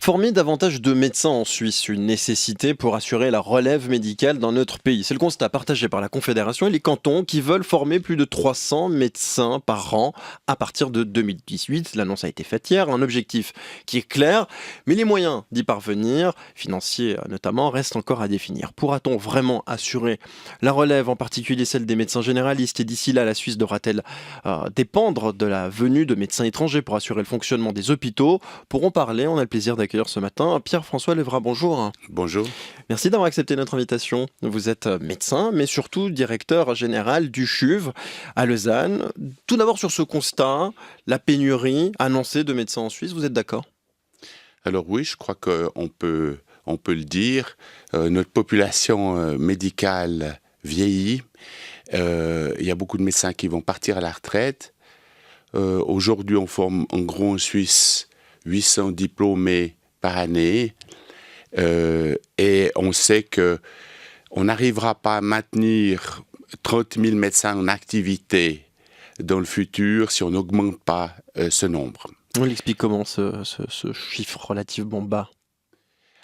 Former davantage de médecins en Suisse, une nécessité pour assurer la relève médicale dans notre pays. C'est le constat partagé par la Confédération et les cantons qui veulent former plus de 300 médecins par an à partir de 2018. L'annonce a été faite hier, un objectif qui est clair, mais les moyens d'y parvenir, financiers notamment, restent encore à définir. Pourra-t-on vraiment assurer la relève, en particulier celle des médecins généralistes, et d'ici là, la Suisse devra-t-elle dépendre de la venue de médecins étrangers pour assurer le fonctionnement des hôpitaux? Pour en parler, on a le plaisir d'accueillir ce matin Pierre-François Levrat. Bonjour. Bonjour. Merci d'avoir accepté notre invitation. Vous êtes médecin, mais surtout directeur général du CHUV à Lausanne. Tout d'abord sur ce constat, la pénurie annoncée de médecins en Suisse, vous êtes d'accord? Alors oui, je crois qu'on peut le dire. Notre population médicale vieillit. Il y a beaucoup de médecins qui vont partir à la retraite. Aujourd'hui, on forme en gros en Suisse 800 diplômés par année. Et on sait qu'on n'arrivera pas à maintenir 30 000 médecins en activité dans le futur si on n'augmente pas ce nombre. On l'explique comment ce chiffre relativement bas?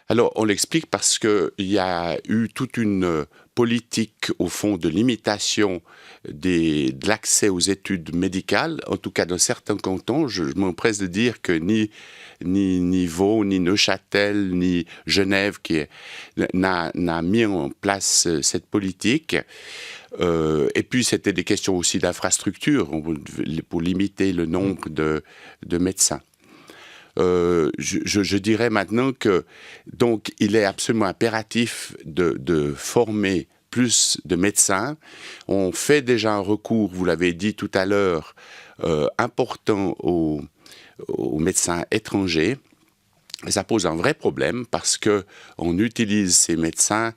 Alors, on l'explique parce qu'il y a eu toute une politique, au fond, de limitation de l'accès aux études médicales. En tout cas, dans certains cantons, je m'empresse de dire que ni Vaud, ni Neuchâtel, ni Genève n'a mis en place cette politique. Et puis, c'était des questions aussi d'infrastructure pour limiter le nombre de médecins. Je dirais maintenant que donc il est absolument impératif de former plus de médecins. On fait déjà un recours, vous l'avez dit tout à l'heure, important aux médecins étrangers. Et ça pose un vrai problème parce qu'on utilise ces médecins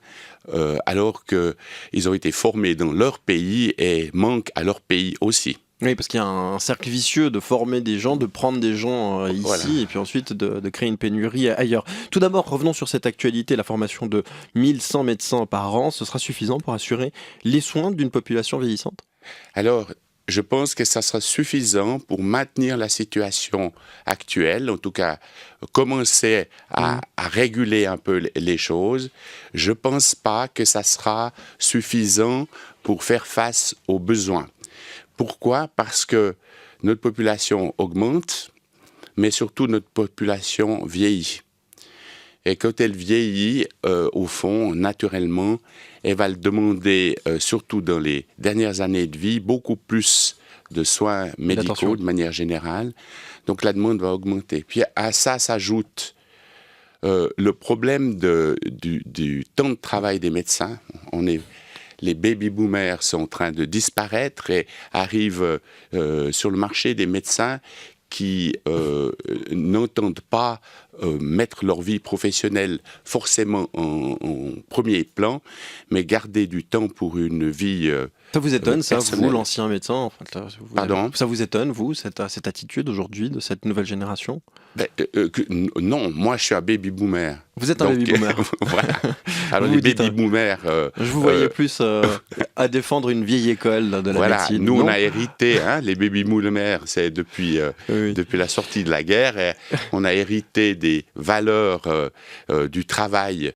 alors qu'ils ont été formés dans leur pays et manquent à leur pays aussi. Oui, parce qu'il y a un cercle vicieux de former des gens, de prendre des gens ici, Voilà. et puis ensuite de créer une pénurie ailleurs. Tout d'abord, revenons sur cette actualité, la formation de 1100 médecins par an, ce sera suffisant pour assurer les soins d'une population vieillissante? Alors, je pense que ça sera suffisant pour maintenir la situation actuelle, en tout cas commencer à réguler un peu les choses. Je ne pense pas que ça sera suffisant pour faire face aux besoins. Pourquoi? Parce que notre population augmente, mais surtout notre population vieillit. Et quand elle vieillit, au fond, naturellement, elle va le demander, surtout dans les dernières années de vie, beaucoup plus de soins médicaux de manière générale. Donc la demande va augmenter. Puis à ça s'ajoute le problème du temps de travail des médecins. Les baby-boomers sont en train de disparaître et arrivent sur le marché des médecins qui n'entendent pas mettre leur vie professionnelle forcément en premier plan, mais garder du temps pour une vie Ça vous étonne, ça, personnelle. vous, l'ancien médecin? Enfin, Pardon? ça vous étonne, vous, cette attitude aujourd'hui de cette nouvelle génération? Non, moi je suis un baby-boomer. Vous êtes un baby-boomer. Voilà. Alors Vous les dites, baby-boomers... je vous voyais plus à défendre une vieille école de la médecine. Nous non? on a hérité, les baby-boomers, c'est depuis la sortie de la guerre, et on a hérité des valeurs du travail